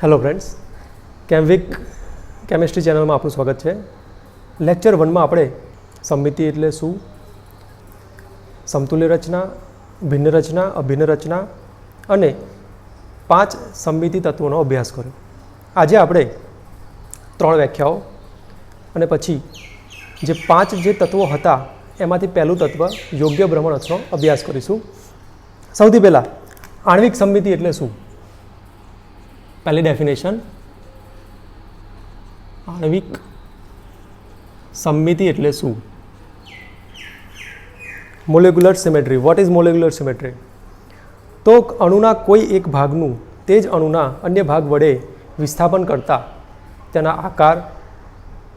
Hello friends, કેમવિક chemistry ચેનલમાં આપનું સ્વાગત છે. લેક્ચર 1માં આપણે સમમિતિ એટલે શું, સમતુલ્ય રચના, ભિન્ન રચના, અભિન્ન રચના અને 5 સમમિતિ તત્વોનો અભ્યાસ કર્યો. આજે આપણે 3 વ્યાખ્યાઓ અને પછી જે 5 જે તત્વો હતા એમાંથી પહેલું તત્વ યોગ્ય ભ્રમણ અક્ષનો અભ્યાસ કરીશું. સૌથી પહેલાં આણ્વિક સમમિતિ એટલે શું? पहले डेफिनेशन, आणविक सममिति एटले शू? Molecular symmetry. What is molecular symmetry? तो अणुना कोई एक भागનું તે જ અણુના અન્ય ભાગ વડે વિસ્થાપન કરતા તેના આકાર,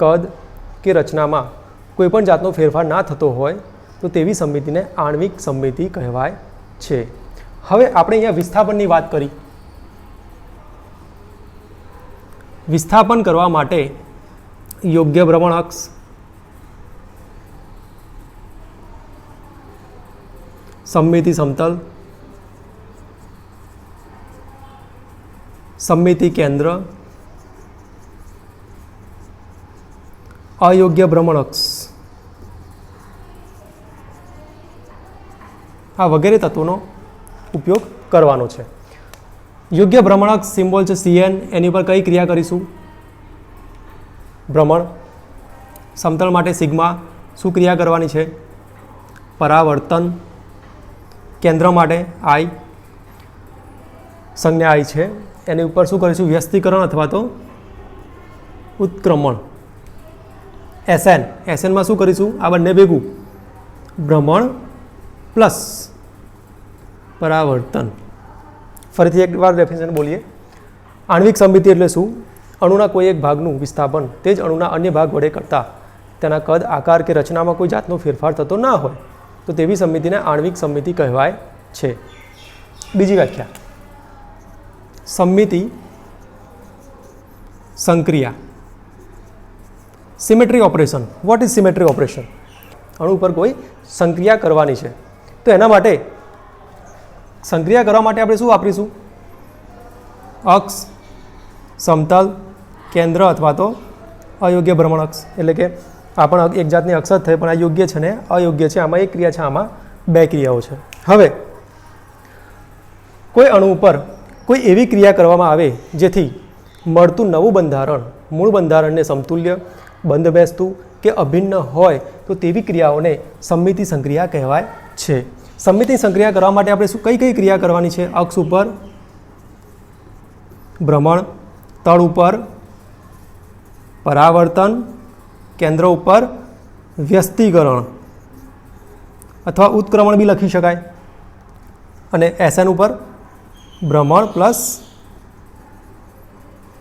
કદ કે રચનામાં કોઈ પણ જાતનો ફેરફાર ના થતો હોય તો તેવી સમમિતિને આણ્વિક સમમિતિ કહેવાય છે. હવે આપણે અહીંયા વિસ્થાપનની વાત કરી. વિસ્થાપન કરવા માટે યોગ્ય ભ્રમણ અક્ષ, સમમિતિ સમતલ, સમમિતિ કેન્દ્ર, અયોગ્ય ભ્રમણ અક્ષ, આ વગેરે તત્વોનો ઉપયોગ કરવાનો છે. યોગ્ય ભ્રમણક સિમ્બોલ છે CN. એની પર કઈ ક્રિયા કરીશું? ભ્રમણ. સમતલ માટે સિગ્મા. શું ક્રિયા કરવાની છે? પરાવર્તન. કેન્દ્ર માટે I, સંજ્ઞા I છે, એની ઉપર શું કરીશું? વ્યસ્તીકરણ અથવા તો ઉત્ક્રમણ. SN. SN માં શું કરીશું? આ બંને ભેગું ભ્રમણ પ્લસ પરાવર્તન. ફરીથી એકવાર ડેફિનેશન બોલીએ. આણ્વિક સમમિતિ એટલે શું? અણુના કોઈ એક ભાગનું વિસ્થાપન તે જ અણુના અન્ય ભાગ વડે કરતા તેના કદ, આકાર કે રચનામાં કોઈ જાતનો ફેરફાર થતો ના હોય તો તેવી સમમિતિને આણ્વિક સમમિતિ કહેવાય છે. બીજી વ્યાખ્યા, સમમિતિ સંક્રિયા. Symmetry operation. What is symmetry operation? અણુ પર કોઈ સંક્રિયા કરવાની છે તો એના માટે સંક્રિયા કરવા માટે આપણે શું વાપરીશું? અક્ષ, સમતલ, કેન્દ્ર અથવા તો અયોગ્ય ભ્રમણ અક્ષ. એટલે કે આ પણ એક જાતની અક્ષ જ થઈ, પણ આ યોગ્ય છે ને અયોગ્ય છે. આમાં એક ક્રિયા છે, આમાં 2 ક્રિયાઓ છે. હવે કોઈ અણુ ઉપર કોઈ એવી ક્રિયા કરવામાં આવે જેથી મળતું નવું બંધારણ મૂળ બંધારણને સમતુલ્ય, બંધ બેસતું કે અભિન્ન હોય તો તેવી ક્રિયાઓને સમમિતિ સંક્રિયા કહેવાય છે. સમમિતિ સંક્રિયા કરવા માટે આપણે શું કઈ ક્રિયા કરવાની છે? અક્ષ ઉપર ભ્રમણ, તળ ઉપર પરાવર્તન, કેન્દ્ર ઉપર વ્યસ્તીકરણ અથવા ઉત્ક્રમણ બી લખી શકાય, અને SN ઉપર ભ્રમણ પ્લસ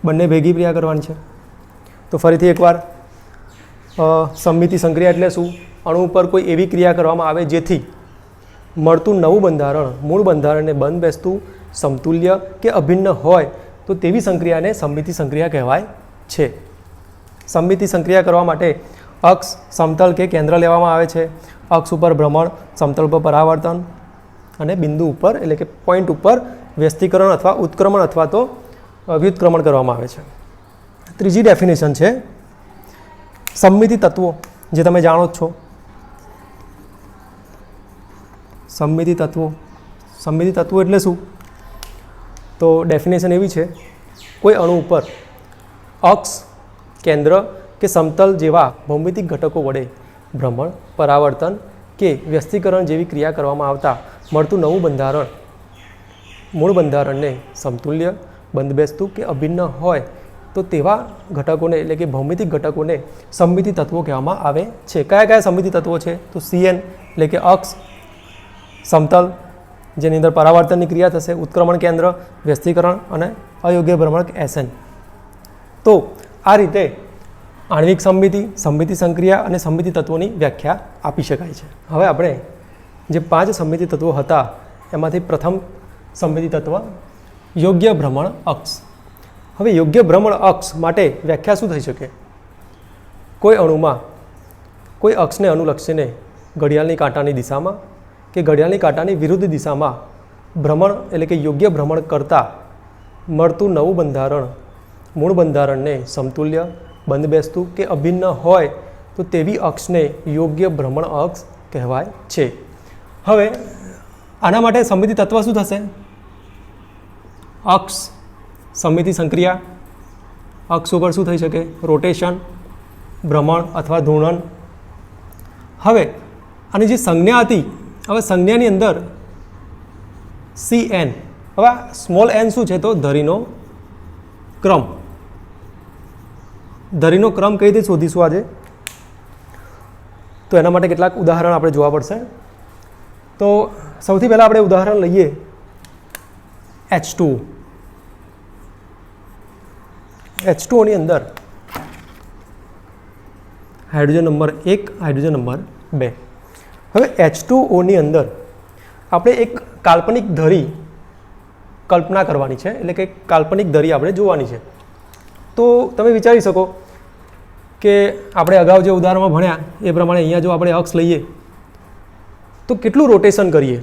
બંને ભેગી ક્રિયા કરવાની છે. તો ફરીથી એકવાર, સમમિતિ સંક્રિયા એટલે શું? અણુ ઉપર કોઈ એવી ક્રિયા કરવામાં આવે જેથી મળતું નવું બંધારણ મૂળ બંધારણને બંધ બેસતું, સમતુલ્ય કે અભિન્ન હોય તો તેવી સંક્રિયાને સમમિતિ સંક્રિયા કહેવાય છે. સમમિતિ સંક્રિયા કરવા માટે અક્ષ, સમતલ કે કેન્દ્ર લેવામાં આવે છે. અક્ષ ઉપર ભ્રમણ, સમતલ પર પરાવર્તન અને બિંદુ ઉપર એટલે કે પોઈન્ટ ઉપર વ્યસ્તીકરણ અથવા ઉત્ક્રમણ અથવા તો વ્યુત્ક્રમણ કરવામાં આવે છે. ત્રીજી ડેફિનેશન છે સમમિતિ તત્વો, જે તમે જાણો જ છો. સમમિતિ તત્વો. સમમિતિ તત્વો એટલે શું? તો ડેફિનેશન એવી છે, કોઈ અણુ ઉપર અક્ષ, કેન્દ્ર કે સમતલ જેવા ભૌમિતિક ઘટકો વડે ભ્રમણ, પરાવર્તન કે વ્યસ્તીકરણ જેવી ક્રિયા કરવામાં આવતા મળતું નવું બંધારણ મૂળ બંધારણને સમતુલ્ય, બંધબેસતું કે અભિન્ન હોય તો તેવા ઘટકોને એટલે કે ભૌમિતિક ઘટકોને સમમિતિ તત્વો કહેવામાં આવે છે. કયા કયા સમમિતિ તત્વો છે? તો CN એટલે કે અક્ષ, સમતલ જેની અંદર પરાવર્તનની ક્રિયા થશે, ઉત્ક્રમણ કેન્દ્ર, વ્યસ્તીકરણ અને અયોગ્ય ભ્રમણક SN. તો આ રીતે આણ્વિક સમમિતિ, સમમિતિ સંક્રિયા અને સમમિતિ તત્વોની વ્યાખ્યા આપી શકાય છે. હવે આપણે જે 5 સમમિતિ તત્વો હતા એમાંથી પ્રથમ સમમિતિ તત્વ યોગ્ય ભ્રમણ અક્ષ. હવે યોગ્ય ભ્રમણ અક્ષ માટે વ્યાખ્યા શું થઈ શકે? કોઈ અણુમાં કોઈ અક્ષને અનુલક્ષીને ઘડિયાળની કાંટાની દિશામાં કે ઘડિયાળની કાંટાની વિરુદ્ધ દિશામાં ભ્રમણ એટલે કે યોગ્ય ભ્રમણ કરતા મળતું નવું બંધારણ મૂળ બંધારણને સમતુલ્ય, બંધબેસતું કે અભિન્ન હોય તો તેવી અક્ષને યોગ્ય ભ્રમણ અક્ષ કહેવાય છે. હવે આના માટે સમમિતિ તત્વ શું થશે? અક્ષ, સમમિતિ સંક્રિયા, અક્ષ ઉપર શું થઈ શકે? રોટેશન, ભ્રમણ અથવા ઘૂર્ણન. હવે આની જે સંજ્ઞા હતી, હવે સંજ્ઞાની અંદર CN, હવે સ્મોલ n શું છે? તો ધરીનો ક્રમ. ધરીનો ક્રમ કઈ રીતે શોધીશું આજે? તો એના માટે કેટલાક ઉદાહરણ આપણે જોવા પડશે. તો સૌથી પહેલાં આપણે ઉદાહરણ લઈએ H2O. H2O ની અંદર હાઇડ્રોજન નંબર 1, હાઇડ્રોજન નંબર 2. હવે H2O ની અંદર આપણે એક કાલ્પનિક ધરી કલ્પના કરવાની છે, એટલે કે કાલ્પનિક ધરી આપણે જોવાની છે. તો તમે વિચારી શકો કે આપણે અગાઉ જે ઉદાહરણમાં ભણ્યા એ પ્રમાણે અહીંયા જો આપણે અક્ષ લઈએ તો કેટલું રોટેશન કરીએ,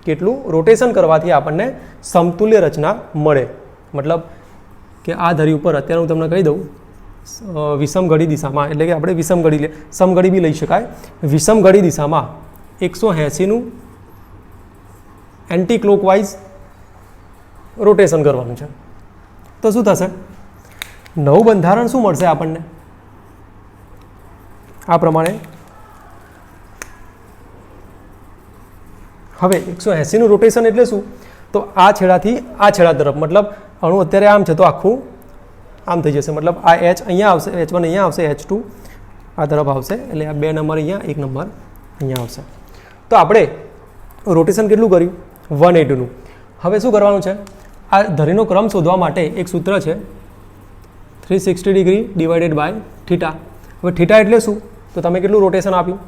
કેટલું રોટેશન કરવાથી આપણને સમતુલ્ય રચના મળે. મતલબ કે આ ધરી ઉપર અત્યારે હું તમને કહી દઉં, વિષમઘડી દિશામાં, એટલે કે આપણે વિષમઘડી લે, સમઘડી બી લઈ શકાય. વિષમઘડી દિશામાં 180નું એન્ટી ક્લોકવાઇઝ રોટેશન કરવાનું છે. તો શું થશે? નવું બંધારણ શું મળશે આપણને? આ પ્રમાણે હવે 180નું રોટેશન એટલે શું? તો આ છેડાથી આ છેડા તરફ, મતલબ અણુ અત્યારે આમ છે તો આખું આમ થઈ જશે. મતલબ આ H અહીંયા આવશે, H1 અહીંયા આવશે, H2 આ તરફ આવશે, એટલે આ 2 નંબર અહીંયા, 1 નંબર અહીંયા આવશે. તો આપણે રોટેશન કેટલું કર્યું? 180નું. હવે શું કરવાનું છે? આ ધરીનો ક્રમ શોધવા માટે એક સૂત્ર છે 360 ડિગ્રી ડિવાઇડેડ બાય થીટા. હવે થીટા એટલે શું? તો તમે કેટલું રોટેશન આપ્યું?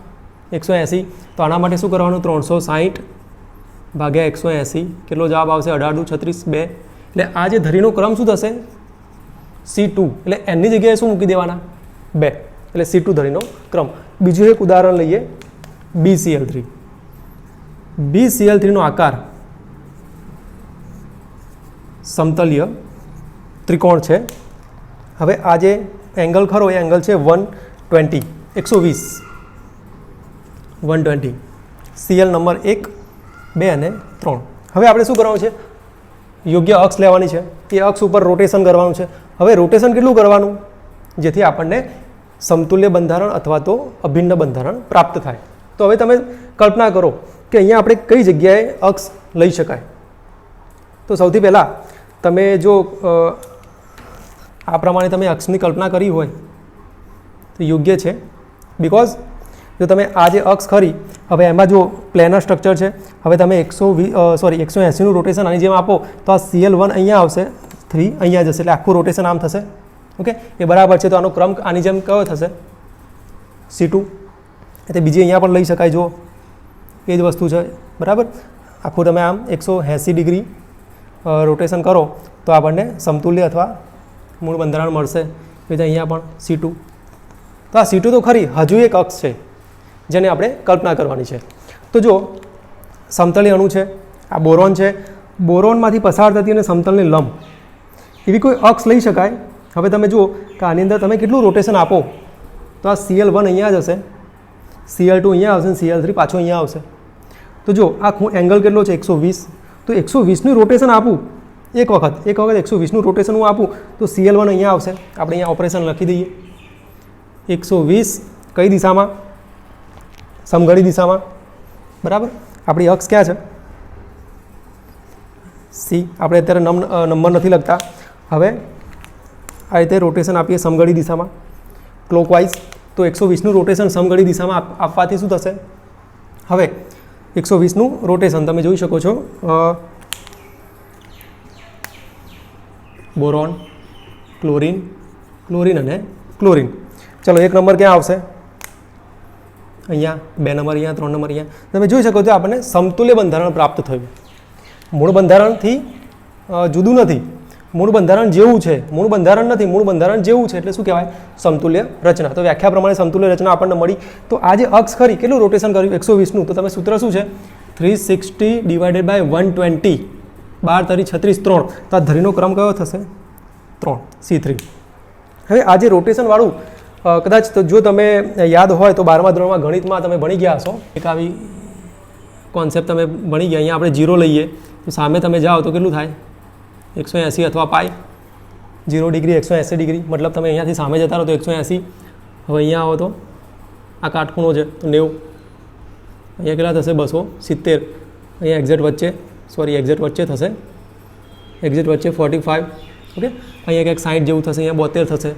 180. તો આના માટે શું કરવાનું? 360 ભાગ્યા 180. કેટલો જવાબ આવશે? 18×36 2. એટલે આ જે ધરીનો ક્રમ શું થશે? C2. એટલે એની જગ્યાએ શું મૂકી દેવાના? 2. એટલે C2 ધરીનો ક્રમ. બીજું એક ઉદાહરણ લઈએ BCl3. BCl3નો આકાર સમતલીય ત્રિકોણ છે. હવે આ જે એંગલ ખરો એ એંગલ છે 120. Cl નંબર 1, 2 અને 3. હવે આપણે શું કરવાનું છે? યોગ્ય અક્ષ લેવાની છે, એ અક્ષ ઉપર રોટેશન કરવાનું છે. હવે રોટેશન કેટલું કરવાનું જેથી આપણને સમતુલ્ય બંધારણ અથવા તો અભિન્ન બંધારણ પ્રાપ્ત થાય? તો હવે તમે કલ્પના કરો કે અહીંયા આપણે કઈ જગ્યાએ અક્ષ લઈ શકાય. તો સૌથી પહેલાં તમે જો આ પ્રમાણે તમે અક્ષની કલ્પના કરી હોય તો યોગ્ય છે. બિકોઝ જો તમે આ જે અક્ષ ખરી, હવે એમાં જો પ્લેનર સ્ટ્રક્ચર છે, હવે તમે 180નું રોટેશન આની જેમ આપો તો આ Cl1 અહીંયા આવશે, 3 અહીંયા જશે, એટલે આખું રોટેશન આમ થશે. ઓકે, એ બરાબર છે. તો આનો ક્રમ આની જેમ કયો થશે? C2. એટલે બીજી અહીંયા પણ લઈ શકાય. જો એ જ વસ્તુ છે, બરાબર. આખું તમે આમ 180 ડિગ્રી રોટેશન કરો તો આપણને સમતુલ્ય અથવા મૂળ બંધારણ મળશે. એટલે અહીંયા પણ C2. તો આ C2 તો ખરી, હજુ એક અક્ષ છે જેને આપણે કલ્પના કરવાની છે. તો જો સમતલી અણુ છે, આ બોરોન છે, બોરોનમાંથી પસાર થતી અને સમતલને લંબ એવી કોઈ અક્ષ લઈ શકાય. હવે તમે જુઓ કે આની અંદર તમે કેટલું રોટેશન આપો તો આ Cl1 અહીંયા જ હશે, Cl2 અહીંયા આવશે, Cl3 પાછો અહીંયા આવશે. તો જો આ એંગલ કેટલો છે? 120. તો 120નું રોટેશન આપું એક વખત 120નું રોટેશન હું આપું તો Cl1 અહીંયા આવશે. આપણે અહીંયા ઓપરેશન લખી દઈએ. 120 કઈ દિશામાં? સમઘડી દિશામાં, બરાબર. આપણી અક્ષ ક્યાં છે? C. આપણે અત્યારે નંબર નથી લખતા. હવે આ રીતે રોટેશન આપીએ સમઘડી દિશામાં ક્લોકવાઇઝ. તો 120નું રોટેશન સમઘડી દિશામાં આપવાથી શું થશે? હવે 120નું રોટેશન તમે જોઈ શકો છો, બોરોન, ક્લોરીન, ક્લોરીન અને ક્લોરીન. ચલો, 1 નંબર ક્યાં આવશે? અહીંયા, 2 નંબર અહીંયા, 3 નંબર અહીંયા. તમે જોઈ શકો છો આપણને સમતુલ્ય બંધારણ પ્રાપ્ત થયું. મૂળ બંધારણથી જુદું નથી, મૂળ બંધારણ જેવું છે. મૂળ બંધારણ નથી, મૂળ બંધારણ જેવું છે એટલે શું કહેવાય? સમતુલ્ય રચના. તો વ્યાખ્યા પ્રમાણે સમતુલ્ય રચના આપણને મળી. તો આ જે અક્ષ ખરી કેટલું રોટેશન કર્યું? 120નું. તો તમે સૂત્ર શું છે? 360 ડિવાઇડેડ બાય 120. 12 તરી 36 3, તો આ ધરીનો ક્રમ કયો થશે? 3, C3. હવે આ જે રોટેશનવાળું કદાચ તો જો તમે યાદ હોય તો 12મા ધોરણમાં ગણિતમાં તમે ભણી ગયા હશો, એક આવી કોન્સેપ્ટ તમે ભણી ગયા. અહીંયા આપણે 0 લઈએ તો સામે તમે જાઓ તો કેટલું થાય? 180 અથવા પાઈ. 0 ડિગ્રી 180 ડિગ્રી, મતલબ તમે અહીંયાથી સામે જતા રહો તો 180. હવે અહીંયા આવો તો આ કાટખૂણો છે તો 90. અહીંયા કેટલા થશે? 270. અહીંયા એક્ઝેક્ટ વચ્ચે થશે, એક્ઝેક્ટ વચ્ચે 45. ઓકે, અહીંયા કંઈક 60 જેવું થશે, અહીંયા 72 થશે.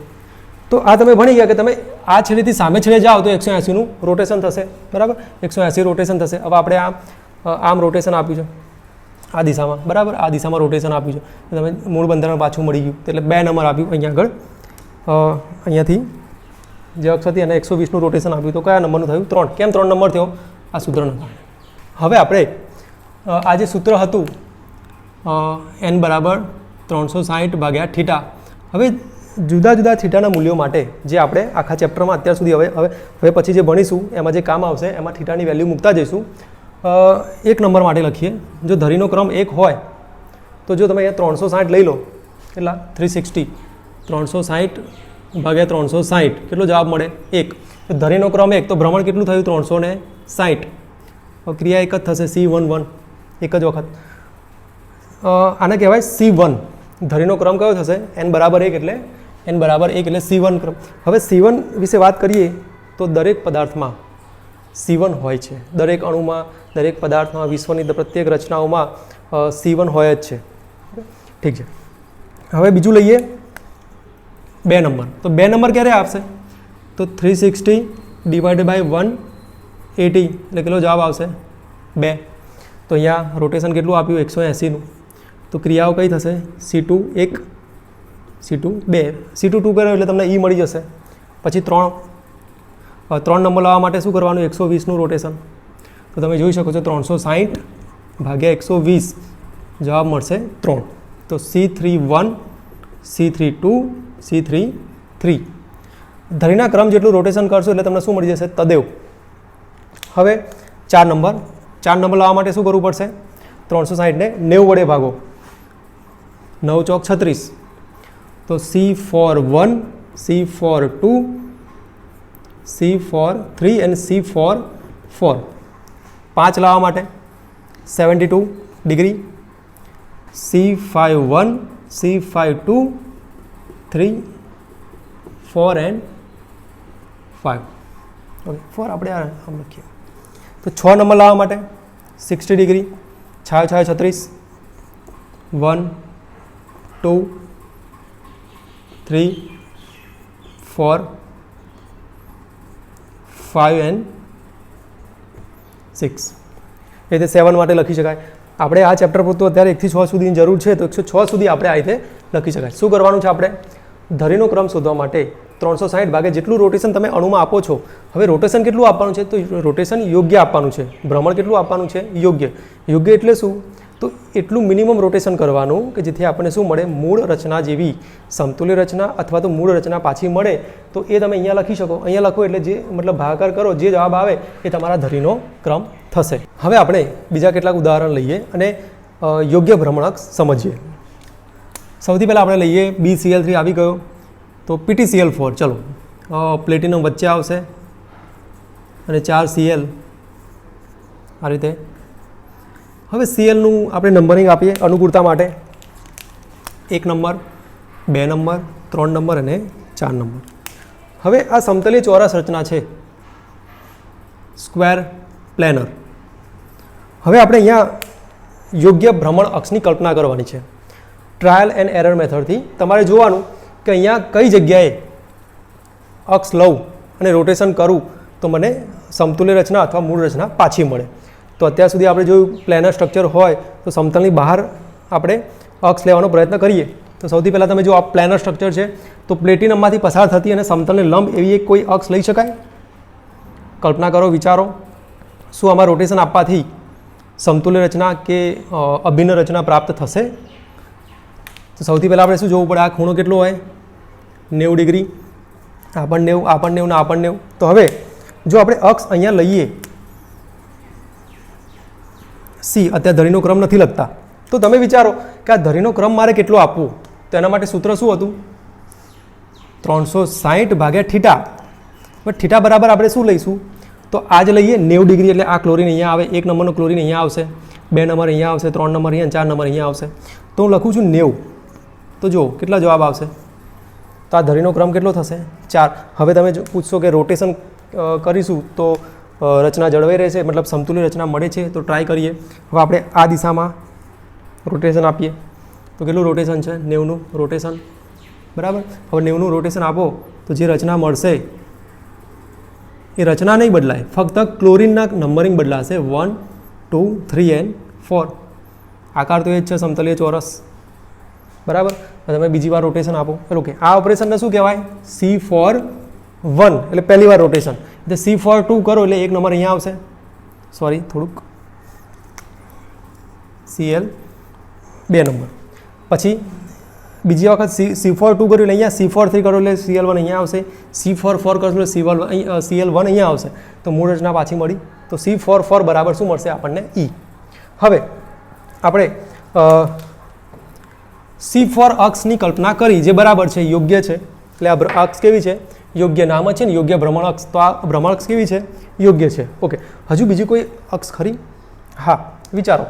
તો આ તમે ભણી ગયા કે તમે આ છેડેથી સામે છેડે જાઓ તો 180નું રોટેશન થશે, બરાબર? 180 રોટેશન થશે. હવે આપણે આમ રોટેશન આપ્યું છે આ દિશામાં, બરાબર? આ દિશામાં રોટેશન આપ્યું છે, તમે મૂળ બંધારણ પાછું મળી ગયું, એટલે 2 નંબર આપ્યું અહીંયા આગળ. અહીંયાથી જે અક્ષ હતી એને 120નું રોટેશન આપ્યું, તો કયા નંબરનું થયું? 3. કેમ 3 નંબર થયો? આ સૂત્રના કારણે. હવે આપણે આ જે સૂત્ર હતું n બરાબર 360/θ. હવે જુદા જુદા થીટાના મૂલ્યો માટે જે આપણે આખા ચેપ્ટરમાં અત્યાર સુધી હવે પછી જે ભણીશું એમાં જે કામ આવશે એમાં થીટાની વેલ્યુ મૂકતા જઈશું. 1 નંબર માટે લખીએ. જો ધરીનો ક્રમ 1 હોય તો જો તમે અહીંયા 360 લઈ લો, કેટલા? 360. 360/360 કેટલો જવાબ મળે? 1. ધરીનો ક્રમ 1 તો ભ્રમણ કેટલું થયું? 360. ક્રિયા એક જ થશે, C11, એક જ વખત. આને કહેવાય C1. ધરીનો ક્રમ કયો થશે? n બરાબર 1 એટલે C1 ક્રમ. હવે C1 વિશે વાત કરીએ તો દરેક પદાર્થમાં C1 હોય છે, દરેક અણુમાં, દરેક પદાર્થમાં, વિશ્વની પ્રત્યેક રચનાઓમાં C1 હોય જ છે. ઠીક છે. હવે બીજું લઈએ 2 નંબર. તો 2 નંબર ક્યારે આપશે? તો 360/180 એટલે કેટલો જવાબ આવશે? 2. તો અહીંયા રોટેશન કેટલું આપ્યું? 180નું. તો ક્રિયાઓ કઈ થશે? C2 1, C2 2. C2 2 કરો એટલે તમને E મળી જશે. પછી 3 નંબર લાવવા માટે શું કરવાનું? 120નું રોટેશન. તો તમે જોઈ શકો છો 360/120 જવાબ મળશે 3. તો C31, C32, C33. ધરીના ક્રમ જેટલું રોટેશન કરશો એટલે તમને શું મળી જશે? તદેવ. હવે 4 નંબર લાવવા માટે શું કરવું પડશે? 360 ને 90 વડે ભાગો. 9 ચોક 36. તો C41, C42, C43 અને C44. 5 લાવવા માટે 72 degree. C51, C52, 3, 4 and 5. Okay, 4 આપણે આમ લખીએ. તો 6 નંબર લાવવા માટે 60 ડિગ્રી. 6 36. 1, 2, 3, 4, 5 and 6. એ રીતે 7 માટે લખી શકાય. આપણે આ ચેપ્ટર પૂરતું અત્યારે 1 થી 6 સુધીની જરૂર છે, તો 106 સુધી આપણે આ રીતે લખી શકાય. શું કરવાનું છે? આપણે ધરીનો ક્રમ શોધવા માટે 360 ભાગે જેટલું રોટેશન તમે અણુમાં આપો છો. હવે રોટેશન કેટલું આપવાનું છે? તો રોટેશન યોગ્ય આપવાનું છે. ભ્રમણ કેટલું આપવાનું છે? યોગ્ય. યોગ્ય એટલે શું? તો એટલું મિનિમમ રોટેશન કરવાનું કે જેથી આપણને શું મળે? મૂળ રચના જેવી સમતુલ્ય રચના અથવા તો મૂળ રચના પાછી મળે. તો એ તમે અહીંયા લખી શકો. અહીંયા લખો એટલે જે મતલબ ભાગાકાર કરો, જે જવાબ આવે એ તમારા ધરીનો ક્રમ થશે. હવે આપણે બીજા કેટલાક ઉદાહરણ લઈએ અને યોગ્ય ભ્રમણક સમજીએ. સૌથી પહેલાં આપણે લઈએ BCl3 આવી ગયો, તો PtCl4. ચલો, પ્લેટિનમ વચ્ચે આવશે અને 4 Cl આ રીતે. હવે Clનું આપણે નંબરિંગ આપીએ અનુકૂળતા માટે. 1 નંબર, 2 નંબર, 3 નંબર અને 4 નંબર. હવે આ સમતલીય ચોરસ રચના છે, સ્ક્વેર પ્લેનર. હવે આપણે અહીંયા યોગ્ય ભ્રમણ અક્ષની કલ્પના કરવાની છે. ટ્રાયલ એન્ડ એરર મેથડથી તમારે જોવાનું કે અહીંયા કઈ જગ્યાએ અક્ષ લઉં અને રોટેશન કરું તો મને સમતુલ્ય રચના અથવા મૂળ રચના પાછી મળે. તો અત્યાર સુધી આપણે જોયું પ્લેનર સ્ટ્રક્ચર હોય તો સમતલની બહાર આપણે અક્ષ લેવાનો પ્રયત્ન કરીએ. તો સૌથી પહેલાં તમે જો આ પ્લેનર સ્ટ્રક્ચર છે તો પ્લેટિનમમાંથી પસાર થતી અને સમતલને લંબ એવી એક કોઈ અક્ષ લઈ શકાય? કલ્પના કરો, વિચારો. શું આમાં રોટેશન આપવાથી સમતુલ્ય રચના કે અભિન્ન રચના પ્રાપ્ત થશે? તો સૌથી પહેલાં આપણે શું જોવું પડે? આ ખૂણો કેટલો હોય? 90 ડિગ્રી. આ પણ 90, આ પણ 90 ને આ પણ 90. તો હવે જો આપણે અક્ષ અહીંયા લઈએ C, અત્યારે ધરીનો ક્રમ નથી લખતા, તો તમે વિચારો કે આ ધરીનો ક્રમ મારે કેટલો આપવો, તો એના માટે સૂત્ર શું હતું? 360 ભાગ્યા થીટા. હવે થીટા બરાબર આપણે શું લઈશું? તો આ જ લઈએ 90 ડિગ્રી, એટલે આ ક્લોરીન અહીંયા આવે, 1 નંબરનો ક્લોરીન અહીંયા આવશે, 2 નંબર અહીંયા આવશે, 3 નંબર અહીંયા, 4 નંબર અહીંયા આવશે. તો હું લખું છું 90. તો જુઓ કેટલા જવાબ આવશે. તો આ ધરીનો ક્રમ કેટલો થશે? 4. હવે તમે પૂછશો કે રોટેશન કરીશું તો રચના જળવાઈ રહેશે, મતલબ સમતુલ્ય રચના મળે છે? તો ટ્રાય કરીએ. હવે આપણે આ દિશામાં રોટેશન આપીએ તો કેટલું રોટેશન છે? 90નું રોટેશન, બરાબર. હવે 90નું રોટેશન આપો તો જે રચના મળશે એ રચના નહીં બદલાય, ફક્ત ક્લોરીનના નંબરિંગ બદલાશે. 1, 2, 3 and 4. આકાર તો એ જ છે, સમતલીય ચોરસ, બરાબર. તમે બીજી વાર રોટેશન આપો. ઓકે, આ ઓપરેશનને શું કહેવાય? C/1 એટલે પહેલી વાર રોટેશન. એટલે C/2 કરો એટલે 1 નંબર અહીંયા આવશે, સોરી થોડુંક, Cl 2 નંબર. પછી બીજી વખત C/2 કર્યું એટલે અહીંયા C/3 કરો એટલે Cl1 અહીંયા આવશે, C/4 કરશો એટલે Cl1 અહીંયા આવશે. તો મૂળ રચના પાછી મળી. તો C/4 બરાબર શું મળશે આપણને? E. હવે આપણે C4 અક્ષની કલ્પના કરી, જે બરાબર છે, યોગ્ય છે. એટલે આ અક્ષ કેવી છે? યોગ્ય. નામ છે ને યોગ્ય ભ્રમણ અક્ષ, તો આ ભ્રમણ અક્ષ કેવી છે? યોગ્ય છે. ઓકે, હજુ બીજી કોઈ અક્ષ ખરી? હા, વિચારો.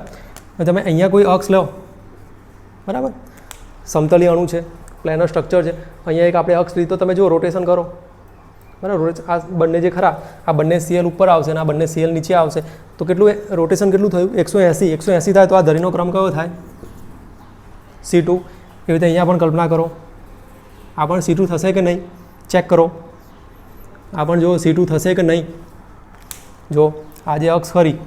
તમે અહીંયા કોઈ અક્ષ લો, બરાબર. સમતલીય અણુ છે, પ્લેનર સ્ટ્રક્ચર છે, અહીંયા એક આપણે અક્ષ લીધો, તમે જુઓ રોટેશન કરો, બરાબર. આ બંને જે ખરા, આ બંને Cl ઉપર આવશે અને આ બંને Cl નીચે આવશે. તો કેટલું રોટેશન કેટલું થયું? 180 થાય. તો આ ધરીનો ક્રમ કયો થાય? C2. એવી રીતે અહીંયા પણ કલ્પના કરો, આ પણ C2 થશે કે નહીં? ચેક કરો. આ પણ જો C2 થશે કે નહીં? જો આ જે અક્ષ ખરી,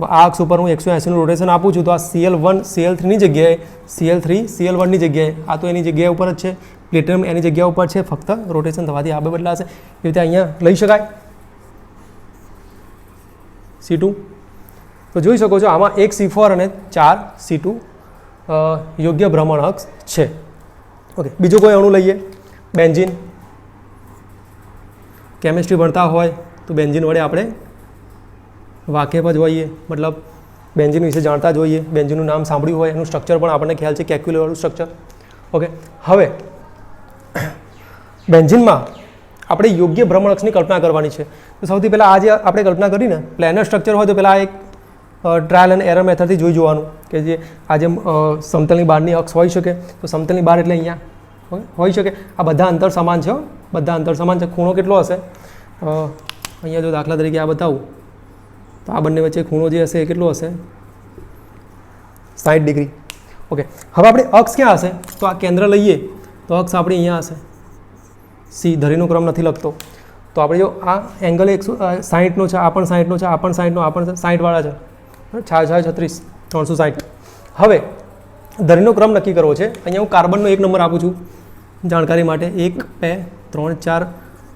આ અક્ષ ઉપર હું 180નું રોટેશન આપું છું, તો આ Cl1 Cl3ની જગ્યાએ, Cl3 Cl1ની જગ્યાએ, આ તો એની જગ્યા ઉપર જ છે, પ્લેટિનમ એની જગ્યા ઉપર છે, ફક્ત રોટેશન થવાથી આ બે બદલાશે. એવી રીતે અહીંયા લઈ શકાય C2. તો જોઈ શકો છો આમાં 1 C4 અને 4 C2 યોગ્ય ભ્રમણ અક્ષ છે. ઓકે, બીજો કોઈ અણુ લઈએ, બેન્ઝીન. કેમિસ્ટ્રી ભણતા હોય તો બેન્ઝીન વડે આપણે વાકેફ જ હોઈએ, મતલબ બેન્ઝીન વિશે જાણતા જ હોઈએ, બેન્ઝીનનું નામ સાંભળ્યું હોય, એનું સ્ટ્રક્ચર પણ આપણને ખ્યાલ છે, કેલ્ક્યુલેટરવાળું સ્ટ્રક્ચર. ઓકે, હવે બેન્ઝીનમાં આપણે યોગ્ય ભ્રમણ અક્ષની કલ્પના કરવાની છે. તો સૌથી પહેલાં આ જે આપણે કલ્પના કરીને પ્લેનર સ્ટ્રક્ચર હોય તો પહેલાં એક ટ્રાયલ એન્ડ એરર મેથડથી જોઈ જોવાનું કે જે આ જેમ સમતલની બહારની અક્ષ હોઈ શકે, તો સમતલની બહાર એટલે અહીંયા હોઈ શકે. આ બધા અંતર સમાન છે, બધા અંતર સમાન છે. ખૂણો કેટલો હશે? અહીંયા જો દાખલા તરીકે આ બતાવું તો આ બંને વચ્ચે ખૂણો જે હશે એ કેટલો હશે? 60 ડિગ્રી. ઓકે, હવે આપણે અક્ષ ક્યાં હશે? તો આ કેન્દ્ર લઈએ તો અક્ષ આપણી અહીંયા હશે. C ધરીનો ક્રમ નથી લખતો, તો આપણે જો આ એંગલ 160નો છે, આ પણ 60નો છે, આ પણ 60નો, આ પણ 60 વાળા છે, 36, 360. હવે ધરીનો ક્રમ નક્કી કરવો છે. અહીંયા હું કાર્બનનો 1 નંબર આપું છું જાણકારી માટે. 1, 2, 3, 4,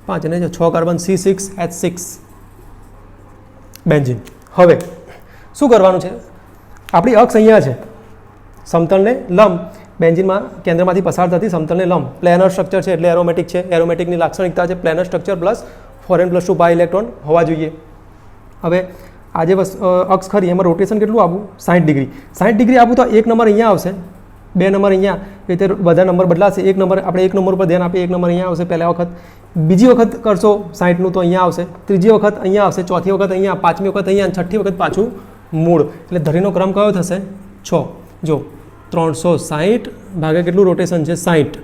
5 અને 6 કાર્બન, C6H6 બેન્ઝીન. હવે શું કરવાનું છે? આપણી અક્ષ અહીંયા છે, સમતલને લંબ, બેન્ઝીનમાં કેન્દ્રમાંથી પસાર થતી સમતલને લંબ. પ્લેનર સ્ટ્રક્ચર છે એટલે એરોમેટિક છે. એરોમેટિકની લાક્ષણિકતા છે પ્લેનર સ્ટ્રક્ચર પ્લસ 4n+2 પાઈ ઇલેક્ટ્રોન હોવા જોઈએ. હવે આ જે અક્ષ ખરી એમાં રોટેશન કેટલું આપવું? 60 ડિગ્રી. 60 ડિગ્રી આપું તો 1 નંબર અહીંયા આવશે, 2 નંબર અહીંયા, એ રીતે બધા નંબર બદલાશે. 1 નંબર આપણે 1 નંબર પર ધ્યાન આપીએ, 1 નંબર અહીંયા આવશે પહેલા વખત. બીજી વખત કરશો 60નું તો અહીંયા આવશે, ત્રીજી વખત અહીંયા આવશે, ચોથી વખત અહીંયા, પાંચમી વખત અહીંયા, છઠ્ઠી વખત પાછું મૂળ. એટલે ધરીનો ક્રમ કયો થશે? 6. જો 360 ભાગ્યા કેટલું રોટેશન છે? 60.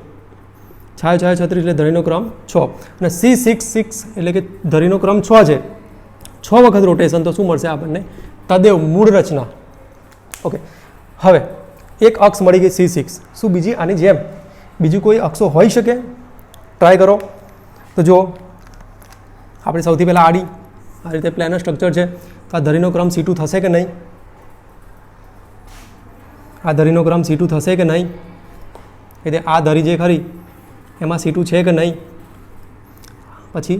6 6 36 એટલે ધરીનો ક્રમ 6. અને C66 એટલે કે ધરીનો ક્રમ 6 છે, 6 વખત રોટેશન, તો શું મળશે આપણને? તદેવ મૂળ રચના. ઓકે, હવે એક અક્ષ મળી ગઈ C6. શું બીજી આની જેમ બીજું કોઈ અક્ષો હોઈ શકે? ટ્રાય કરો. તો જો આપણે સૌથી પહેલાં આડી આ રીતે પ્લેનર સ્ટ્રક્ચર છે, તો આ ધરીનો ક્રમ C2 થશે કે નહીં? આ ધરીનો ક્રમ C2 થશે કે નહીં? એટલે આ ધરી જે ખરી એમાં C2 છે કે નહીં? પછી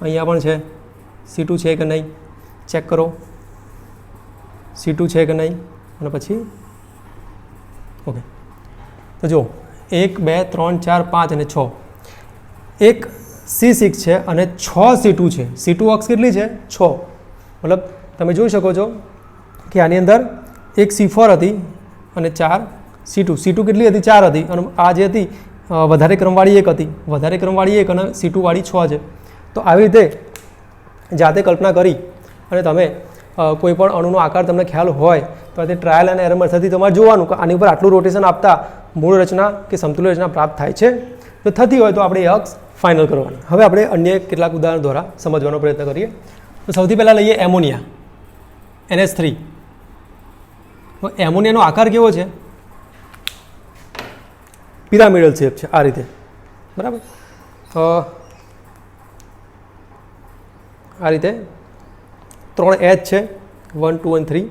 અહીંયા પણ છે, C2 છે કે નહીં? ચેક કરો, C2 છે કે નહીં? અને પછી ઓકે, તો જો 1 2 3 4 5 અને 6. એક C6 છે અને 6 C2 છે. C2 અક્ષ કેટલી છે? 6. મતલબ તમે જોઈ શકો છો કે આની અંદર એક C4 હતી, અને 4 C2. C2 કેટલી હતી? 4 હતી અને આ જે હતી વધારે ક્રમવાળી 1 હતી, વધારે ક્રમવાળી 1 અને C2 વાળી 6 છે. તો આવી રીતે જાતે કલ્પના કરી અને તમે કોઈ પણ અણુનો આકાર તમને ખ્યાલ હોય તો તે ટ્રાયલ અને એરર મેથડથી તમારે જોવાનું કે આની ઉપર આટલું રોટેશન આપતા મૂળ રચના કે સમતુલ્ય રચના પ્રાપ્ત થાય છે. જો થતી હોય તો આપણે એ અક્ષ ફાઇનલ કરવાનું. હવે આપણે અન્ય કેટલાક ઉદાહરણ દ્વારા સમજવાનો પ્રયત્ન કરીએ. તો સૌથી પહેલાં લઈએ એમોનિયા, NH3. તો એમોનિયાનો આકાર કેવો છે? પિરામિડલ શેપ છે, આ રીતે, બરાબર. આ રીતે 3 H છે, 1, 2 અને 3.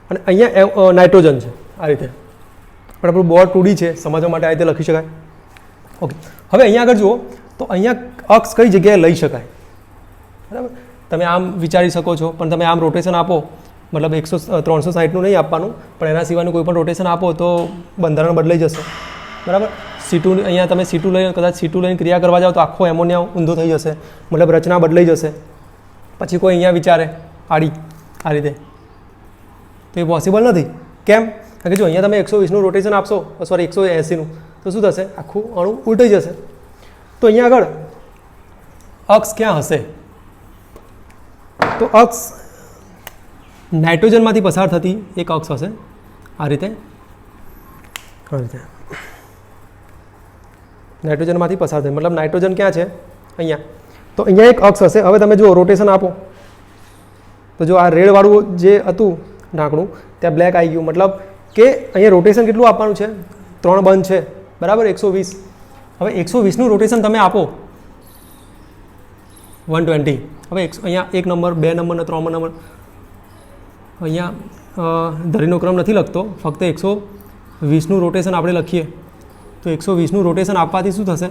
અને અહીંયા નાઇટ્રોજન છે, આ રીતે. પણ આપણું બોર્ડ 2D છે, સમજવા માટે આ રીતે લખી શકાય. ઓકે, હવે અહીંયા આગળ જુઓ તો અહીંયા અક્ષ કઈ જગ્યાએ લઈ શકાય, બરાબર. તમે આમ વિચારી શકો છો, પણ તમે આમ રોટેશન આપો, મતલબ 360નું નહીં આપવાનું, પણ એના સિવાયનું કોઈ પણ રોટેશન આપો તો બંધારણ બદલાઈ જશે, બરાબર. C2 અહીંયા તમે C2 લઈને કદાચ C2 લઈને ક્રિયા કરવા જાઓ તો આખો એમોનિયા ઊંધો થઈ જશે, મતલબ રચના બદલાઈ જશે. પછી કોઈ અહીંયા વિચારે આડી આ રીતે, તો એ પોસિબલ નથી. કેમ? કારણ કે જો અહીંયા તમે 120નું રોટેશન આપશો, સોરી 180નું, તો શું થશે? આખું અણુ ઉલટાઈ જશે. તો અહીંયા આગળ અક્ષ ક્યાં હશે? તો અક્ષ નાઇટ્રોજનમાંથી પસાર થતી એક અક્ષ હશે, આ રીતે, આ રીતે નાઇટ્રોજનમાંથી પસાર થઈ, મતલબ નાઇટ્રોજન ક્યાં છે? અહીંયા. તો અહીંયા એક અક્ષ હશે. હવે તમે જુઓ રોટેશન આપો તો જો આ રેડવાળું જે હતું ઢાંકણું ત્યાં બ્લેક આવી ગયું, મતલબ કે અહીંયા રોટેશન કેટલું આપવાનું છે? 3 બંધ છે, બરાબર, 120. હવે 120નું રોટેશન તમે આપો 120. હવે અહીંયા 1 નંબર, 2 નંબર અને 3 નંબર, અહીંયા ધરીનો ક્રમ નથી લખતો, ફક્ત 120નું રોટેશન આપણે લખીએ. તો 120નું રોટેશન આપવાથી શું થશે?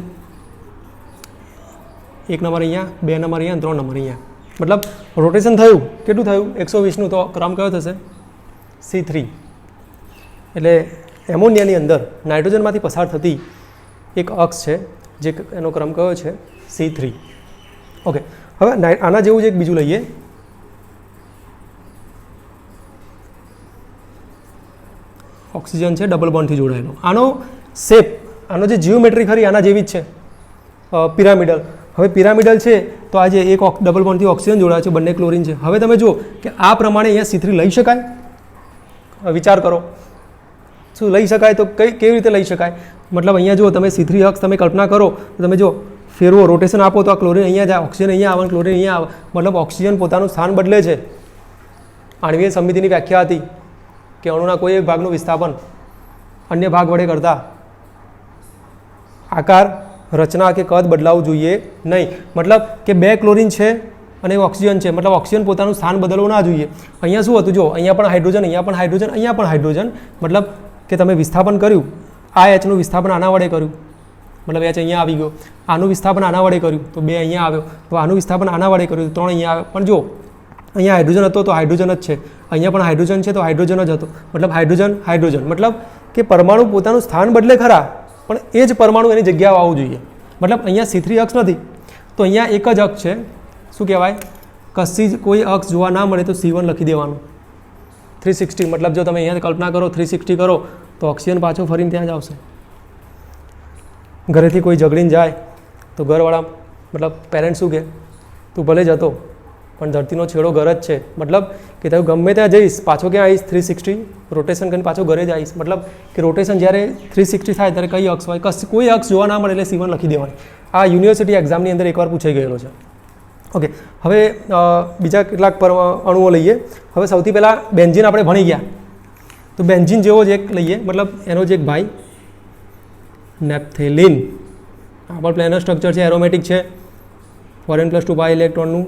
1 નંબર અહીંયા, 2 નંબર અહીંયા, 3 નંબર અહીંયા, મતલબ રોટેશન થયું. કેટલું થયું? 120નું. તો ક્રમ કયો થશે? C3. એટલે એમોનિયાની અંદર નાઇટ્રોજનમાંથી પસાર થતી એક અક્ષ છે, જે એનો ક્રમ કયો છે? C3. ઓકે, હવે આના જેવું જ એક બીજું લઈએ. ઓક્સિજન છે, ડબલ બોન્ડથી જોડાયેલો. આનો શેપ, આનો જે જીઓમેટ્રી ખરી આના જેવી જ છે, પિરામિડલ. હવે પિરામિડલ છે તો આ જે એક ડબલ બોન્ડથી ઓક્સિજન જોડાય છે, બંને ક્લોરિન છે. હવે તમે જુઓ કે આ પ્રમાણે અહીંયા C3 લઈ શકાય? વિચાર કરો, શું લઈ શકાય? તો કેવી રીતે લઈ શકાય? મતલબ અહીંયા જુઓ તમે C3 અક્ષ તમે કલ્પના કરો તો તમે જો ફેરવો, રોટેશન આપો તો આ ક્લોરિન અહીંયા જાય, ઓક્સિજન અહીંયા આવે, ક્લોરિન અહીંયા આવે, મતલબ ઓક્સિજન પોતાનું સ્થાન બદલે છે. આણ્વીય સમમિતિની વ્યાખ્યા હતી કે અણુના કોઈ એક ભાગનું વિસ્થાપન અન્ય ભાગ વડે કરતા આકાર, રચના કે કદ બદલાવવું જોઈએ નહીં. મતલબ કે 2 ક્લોરિન છે અને ઓક્સિજન છે, મતલબ ઓક્સિજન પોતાનું સ્થાન બદલવું ના જોઈએ. અહીંયા શું હતું? જો અહીંયા પણ હાઇડ્રોજન, અહીંયા પણ હાઇડ્રોજન, અહીંયા પણ હાઇડ્રોજન, મતલબ કે તમે વિસ્થાપન કર્યું, આ Hનું વિસ્થાપન આના વડે કર્યું, મતલબ H અહીંયા આવી ગયો, આનું વિસ્થાપન આના વડે કર્યું તો 2 અહીંયા આવ્યો, તો આનું વિસ્થાપન આના વડે કર્યું તો 3 અહીંયા આવ્યો. પણ જો અહીંયા હાઇડ્રોજન હતો તો હાઇડ્રોજન જ છે, અહીંયા પણ હાઇડ્રોજન છે તો હાઇડ્રોજન જ હતો, મતલબ હાઇડ્રોજન હાઇડ્રોજન, મતલબ કે પરમાણુ પોતાનું સ્થાન બદલે ખરા, પણ એ જ પરમાણુ એની જગ્યાએ આવવું જોઈએ. મતલબ અહીંયા C3 અક્ષ નથી, તો અહીંયા એક જ અક્ષ છે. શું કહેવાય? કશી જ કોઈ અક્ષ જોવા ના મળે તો C1 લખી દેવાનું. 360, મતલબ જો તમે અહીંયા કલ્પના કરો 360 કરો તો ઓક્સિજન પાછો ફરીને ત્યાં જ આવશે. ઘરેથી કોઈ ઝઘડીને જાય તો ઘરવાળા, મતલબ પેરેન્ટ શું કહે? તું ભલે જતો પણ ધરતીનો છેડો ઘર જ છે, મતલબ કે તું ગમે ત્યાં જઈશ પાછો ક્યાં આવીશ? 360 રોટેશન કરીને પાછો ઘરે જ આવીશ. મતલબ કે રોટેશન જ્યારે 360 થાય ત્યારે કઈ અક્ષ હોય? કોઈ અક્ષ જોવા ના મળે એટલે C1 લખી દેવાની. આ યુનિવર્સિટી એક્ઝામની અંદર એકવાર પૂછાઈ ગયેલો છે. ઓકે, હવે બીજા કેટલાક અણુઓ લઈએ. હવે સૌથી પહેલાં બેન્ઝીન આપણે ભણી ગયા, તો બેન્ઝીન જેવો જ એક લઈએ, મતલબ એનો જ એક ભાઈ નેપ્થેલિન. આ પણ પ્લેનર સ્ટ્રક્ચર છે, એરોમેટિક છે, 4n+2 પાઈ ઇલેક્ટ્રોનનું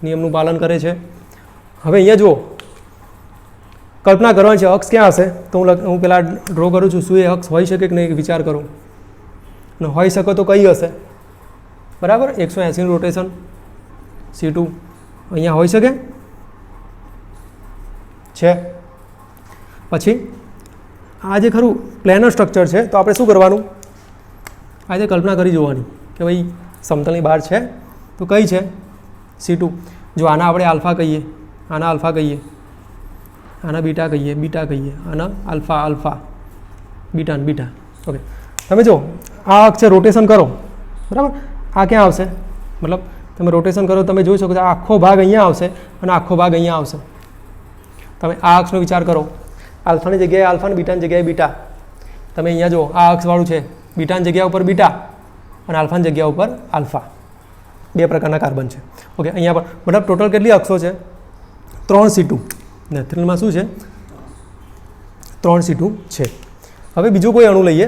નિયમનું પાલન કરે છે. હવે અહીંયા જુઓ, કલ્પના કરવાની છે અક્ષ ક્યાં હશે, તો હું પહેલાં ડ્રો કરું છું. શું એ અક્ષ હોઈ શકે કે નહીં વિચાર કરું, અને હોઈ શકે તો કઈ હશે? બરાબર, 180નું રોટેશન C2 અહીંયા હોઈ શકે છે. પછી આ જે ખરું પ્લેનર સ્ટ્રક્ચર છે, તો આપણે શું કરવાનું? આ રીતે કલ્પના કરી જોવાની કે ભાઈ સમતલની બહાર છે તો કઈ છે? C2. જો આના આપણે આલ્ફા કહીએ, આના આલ્ફા કહીએ, આના બીટા કહીએ, આના આલ્ફા, બીટા. ઓકે, તમે જો આ અક્ષ છે, રોટેશન કરો, બરાબર, આ ક્યાં આવશે, મતલબ તમે રોટેશન કરો, તમે જોઈ શકો છો આ આખો ભાગ અહીંયા આવશે અને આખો ભાગ અહીંયા આવશે. તમે આ અક્ષનો વિચાર કરો, આલ્ફાની જગ્યાએ આલ્ફા અને બીટાની જગ્યાએ બીટા. તમે અહીંયા જો આ અક્ષવાળું છે, બીટાની જગ્યા ઉપર બીટા અને આલ્ફાની જગ્યા ઉપર આલ્ફા, બે પ્રકારના કાર્બન છે. ઓકે, અહીંયા પર મતલબ ટોટલ કેટલી અક્ષો છે? 3C2. નેથ્રલમાં શું છે? 3C2 છે. હવે બીજું કોઈ અણુ લઈએ,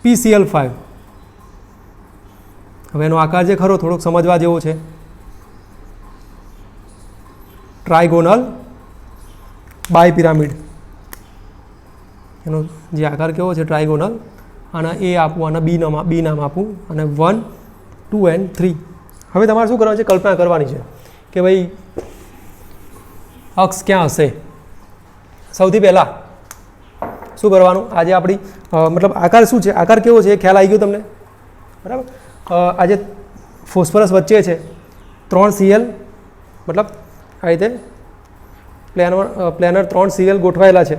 PCl5. હવે એનો આકાર જે ખરો થોડોક સમજવા જેવો છે. ટ્રાયગોનલ બાયપિરામિડ, એનો જે આકાર કેવો છે? ટ્રાયગોનલ. આના A આપવું, આના B નામ આપવું, અને 1, 2 and 3. હવે તમારે શું કરવાનું છે? કલ્પના કરવાની છે કે ભાઈ અક્ષ ક્યાં હશે. સૌથી પહેલાં શું કરવાનું? આજે આપણી મતલબ આકાર શું છે, આકાર કેવો છે એ ખ્યાલ આવી ગયો તમને, બરાબર. આજે ફોસ્ફરસ વચ્ચે છે, 3Cl, મતલબ આ રીતે પ્લેનર 3Cl ગોઠવાયેલા છે.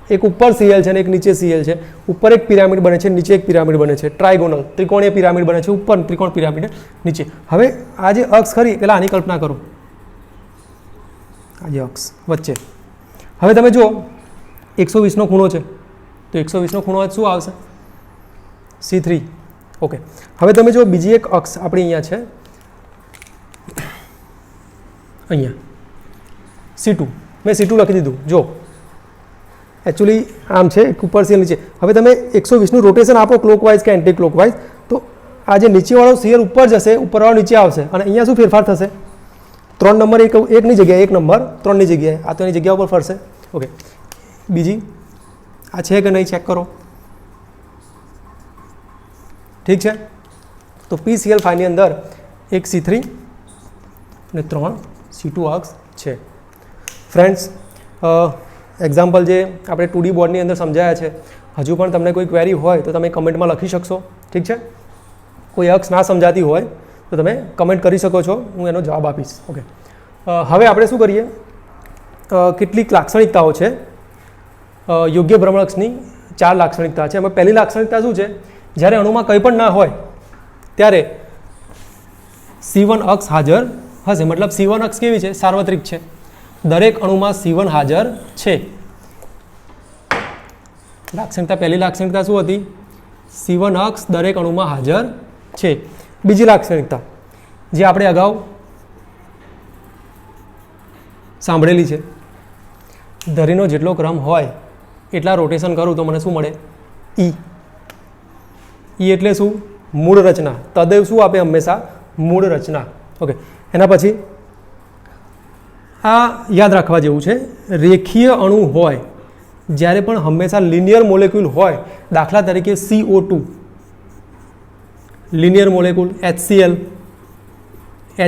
એક ઉપર Cl છે અને એક નીચે Cl છે. ઉપર એક પિરામિડ બને છે, નીચે એક પિરામિડ બને છે. ટ્રાયગોનલ ત્રિકોણીય પિરામિડ બને છે, ઉપર ત્રિકોણ પિરામિડ નીચે. હવે આ જે અક્ષ ખરી, પહેલાં આની કલ્પના કરો, આ જે અક્ષ વચ્ચે. હવે તમે જુઓ 120નો ખૂણો છે, તો 120નો ખૂણો શું આવશે? C3. ઓકે, હવે તમે જો બીજી એક અક્ષ આપણી અહીંયા છે, અહીંયા C2. મેં C2 લખી દીધું. જો એકચ્યુઅલી આમ છે, એક ઉપર Cl નીચે. હવે તમે 120નું રોટેશન આપો ક્લોકવાઇઝ કે એન્ટી ક્લોકવાઇઝ, તો આ જે નીચેવાળો Cl ઉપર જશે, ઉપરવાળો નીચે આવશે, અને અહીંયા શું ફેરફાર થશે? 3 નંબર એકની જગ્યાએ 1 નંબર 3ની જગ્યાએ, આ તો એની જગ્યા ઉપર ફરશે. ઓકે, બીજી આ છે કે નહીં ચેક કરો. ઠીક છે, તો PCl5 ની અંદર એક C3 અને 3 C2 અક્ષ છે. ફ્રેન્ડ્સ, એક્ઝામ્પલ જે આપણે 2D બોર્ડની અંદર સમજાયા છે, હજુ પણ તમને કોઈ ક્વેરી હોય તો તમે કમેન્ટમાં લખી શકશો. ઠીક છે, કોઈ અક્ષ ના સમજાતી હોય તો તમે કમેન્ટ કરી શકો છો, હું એનો જવાબ આપીશ. ઓકે, હવે આપણે શું કરીએ, કેટલીક લાક્ષણિકતાઓ છે યોગ્ય ભ્રમણકક્ષની. 4 લાક્ષણિકતા છે. એમાં પહેલી લાક્ષણિકતા શું છે? જ્યારે અણુમાં કંઈ પણ ના હોય ત્યારે C1 અક્ષ હાજર હશે. મતલબ C1 અક્ષ કેવી છે? સાર્વત્રિક છે. દરેક અણુમાં C1 હાજર છે. લાક્ષણિકતા, પહેલી લાક્ષણિકતા શું હતી? C1 અક્ષ દરેક અણુમાં હાજર છે. બીજી લાક્ષણિકતા જે આપણે અગાઉ સાંભળેલી છે, ધરીનો જેટલો ક્રમ હોય એટલા રોટેશન કરું તો મને શું મળે? E. E એટલે શું? મૂળ રચના. તદૈવ શું આપે? હંમેશા મૂળ રચના. ઓકે, એના પછી આ યાદ રાખવા જેવું છે, રેખીય અણુ હોય જ્યારે પણ હંમેશા લિનિયર મોલેક્યુલ હોય, દાખલા તરીકે CO2, linear molecule, HCl,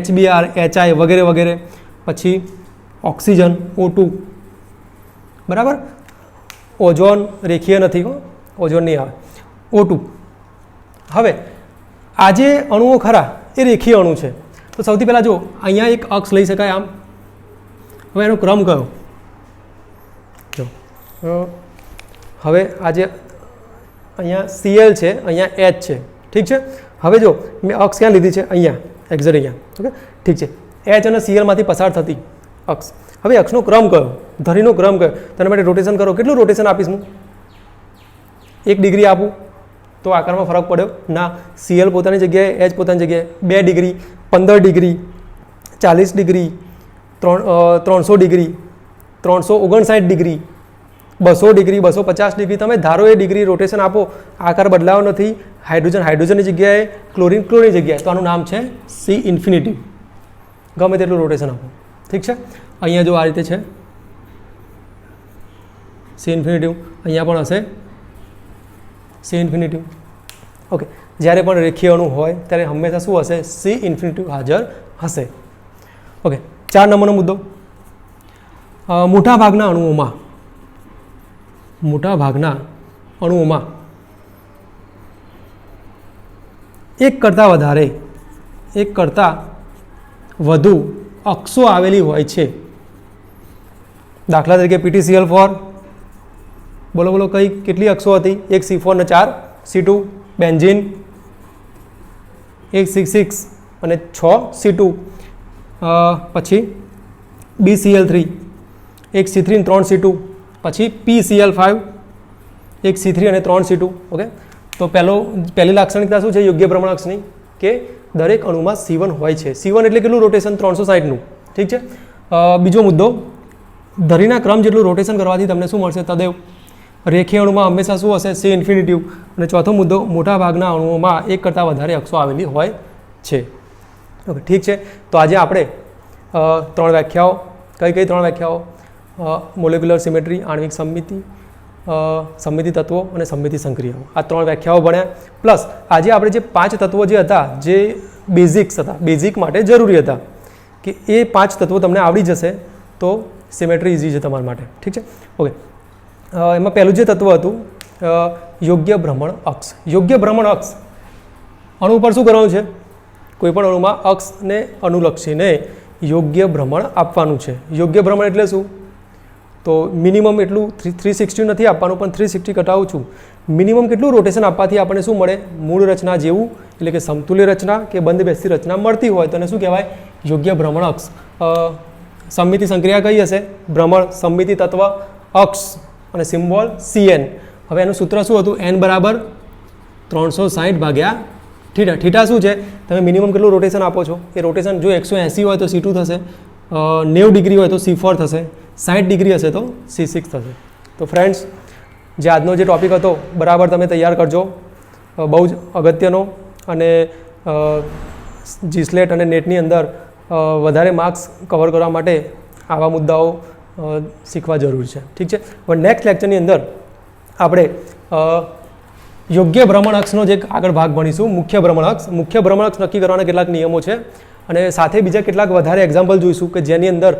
HBr, HI વગેરે વગેરે. પછી ઓક્સિજન O2, બરાબર. ઓઝોન રેખીય નથી, ઓઝોન નહીં આવે, O2. હવે આ જે અણુઓ ખરા એ રેખીય અણુ છે. તો સૌથી પહેલાં જો અહીંયા એક અક્ષ લઈ શકાય આમ. હવે એનો ક્રમ કયો? જો હવે આ જે અહીંયા Cl છે, અહીંયા H છે. ઠીક છે, હવે જો મેં અક્ષ ક્યાં લીધી છે? અહીંયા, એક્ઝેક્ટ અહીંયા. ઓકે, ઠીક છે, H અને Clમાંથી પસાર થતી અક્ષ. હવે અક્ષનો ક્રમ કયો? ધરીનો ક્રમ કયો? તેના માટે રોટેશન કરો. કેટલું રોટેશન આપીશ હું? 1 ડિગ્રી આપું તો આકારમાં ફરક પડ્યો ના? Cl પોતાની જગ્યાએ, H પોતાની જગ્યાએ 2 degree, 15 degree, 40 degree, 300 degree, 359 degree, 200 degree, 250 degree. તમે ધારો એ ડિગ્રી રોટેશન આપો, આકાર બદલાવો નથી. હાઇડ્રોજનની જગ્યાએ, ક્લોરીનની જગ્યાએ, તો આનું નામ છે C ઇન્ફિનિટી. ગમે તેટલું રોટેશન આપો. ઠીક છે, અહીંયા જો આ રીતે છે C ઇન્ફિનિટી, અહીંયા પણ હશે C ઇન્ફિનિટી. ઓકે, જ્યારે પણ રેખીય અણુ હોય ત્યારે હંમેશા શું હશે? C ઇન્ફિનિટી હાજર હશે. ઓકે, 4 નંબરનો મુદ્દો, મોટાભાગના અણુઓમાં એક કરતાં વધુ અક્ષો આવેલી હોય છે. દાખલા તરીકે PTCl4, બોલો બોલો કઈ કેટલી અક્ષો હતી? એક C4 અને 4 C2, બેન્ઝીન 1 C6 અને 6 C2, પછી BCl3 1 C3 અને 3 C2, પછી PCl5 1 C3 અને 3 C2. ઓકે, તો પહેલી લાક્ષણિકતા શું છે યોગ્ય ભ્રમણ અક્ષની? કે દરેક અણુમાં C1 હોય છે. C1 એટલે કેટલું રોટેશન? 360નું. ઠીક છે. બીજો મુદ્દો, ધરીના ક્રમ જેટલું રોટેશન કરવાથી તમને શું મળશે? તદેવ. રેખીય અણુમાં હંમેશા શું હશે? C infinitive. અને ચોથો મુદ્દો, મોટા ભાગના અણુઓમાં એક કરતાં વધારે અક્ષો આવેલી હોય છે. ઓકે, ઠીક છે. તો આજે આપણે 3 વ્યાખ્યાઓ, કઈ 3 વ્યાખ્યાઓ? મોલેક્યુલર સિમેટ્રી, આણ્વિક સમમિતિ, સમમિતિ તત્વો અને સમમિતિ સંક્રિયાઓ, આ 3 વ્યાખ્યાઓ ભણ્યા. પ્લસ આજે આપણે જે 5 તત્વો જે હતા, જે બેઝિક્સ હતા, બેઝિક માટે જરૂરી હતા, કે એ 5 તત્વો તમને આવડી જશે તો સિમેટ્રી ઇઝી છે તમારા માટે. ઠીક છે. ઓકે, એમાં પહેલું જે તત્વ હતું યોગ્ય ભ્રમણ અક્ષ. યોગ્ય ભ્રમણ અક્ષ અણુ ઉપર શું કરવાનું છે? કોઈપણ અણુમાં અક્ષને અનુલક્ષીને યોગ્ય ભ્રમણ આપવાનું છે. યોગ્ય ભ્રમણ એટલે શું? તો મિનિમમ એટલું 360 નથી આપવાનું, પણ 360 ઘટાડું છું. મિનિમમ કેટલું રોટેશન આપવાથી આપણને શું મળે? મૂળ રચના જેવું, એટલે કે સમતુલ્ય રચના કે બંધ બેસતી રચના મળતી હોય તો એને શું કહેવાય? યોગ્ય ભ્રમણ અક્ષ. સમમિતિ સંક્રિયા કઈ હશે? ભ્રમણ, સમમિતિ તત્વ, અક્ષ અને સિમ્બોલ CN. હવે એનું સૂત્ર શું હતું? n બરાબર 360 ભાગ્યા થીટા. થીટા શું છે? તમે મિનિમમ કેટલું રોટેશન આપો છો? એ રોટેશન જો 180 હોય તો C2 થશે, 90 ડિગ્રી હોય તો C4 થશે, 60 ડિગ્રી હશે તો C6 થશે. તો ફ્રેન્ડ્સ, જે આજનો જે ટૉપિક હતો બરાબર તમે તૈયાર કરજો. બહુ જ અગત્યનો, અને જીસ્લેટ અને નેટની અંદર વધારે માર્ક્સ કવર કરવા માટે આવા મુદ્દાઓ શીખવા જરૂરી છે. ઠીક છે. હવે નેક્સ્ટ લેક્ચરની અંદર આપણે યોગ્ય ભ્રમણ અક્ષનો જે આગળ ભાગ ભણીશું, મુખ્ય ભ્રમણ અક્ષ. મુખ્ય ભ્રમણ અક્ષ નક્કી કરવાના કેટલાક નિયમો છે, અને સાથે બીજા કેટલાક વધારે એક્ઝામ્પલ જોઈશું કે જેની અંદર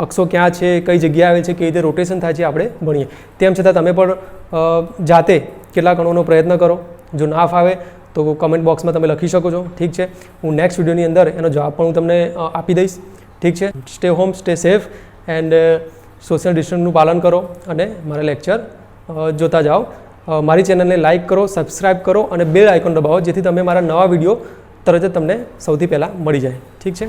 અક્ષો ક્યાં છે, કઈ જગ્યાએ આવે છે, કેવી રીતે રોટેશન થાય છે, આપણે ભણીએ. તેમ છતાં તમે પણ જાતે કેટલાક અણુનો પ્રયત્ન કરો. જો ના ફાવે તો કમેન્ટ બોક્સમાં તમે લખી શકો છો. ઠીક છે. હું નેક્સ્ટ વિડીયોની અંદર એનો જવાબ પણ હું તમને આપી દઈશ. ઠીક છે. Stay home, stay safe and social ડિસ્ટન્સનું પાલન કરો અને મારા લેક્ચર જોતા જાઓ. મારી ચેનલને લાઇક કરો, સબસ્ક્રાઈબ કરો અને બેલ આઇકોન દબાવો, જેથી તમે મારા નવા વિડીયો તરત જ તમને સૌથી પહેલાં મળી જાય. ઠીક છે.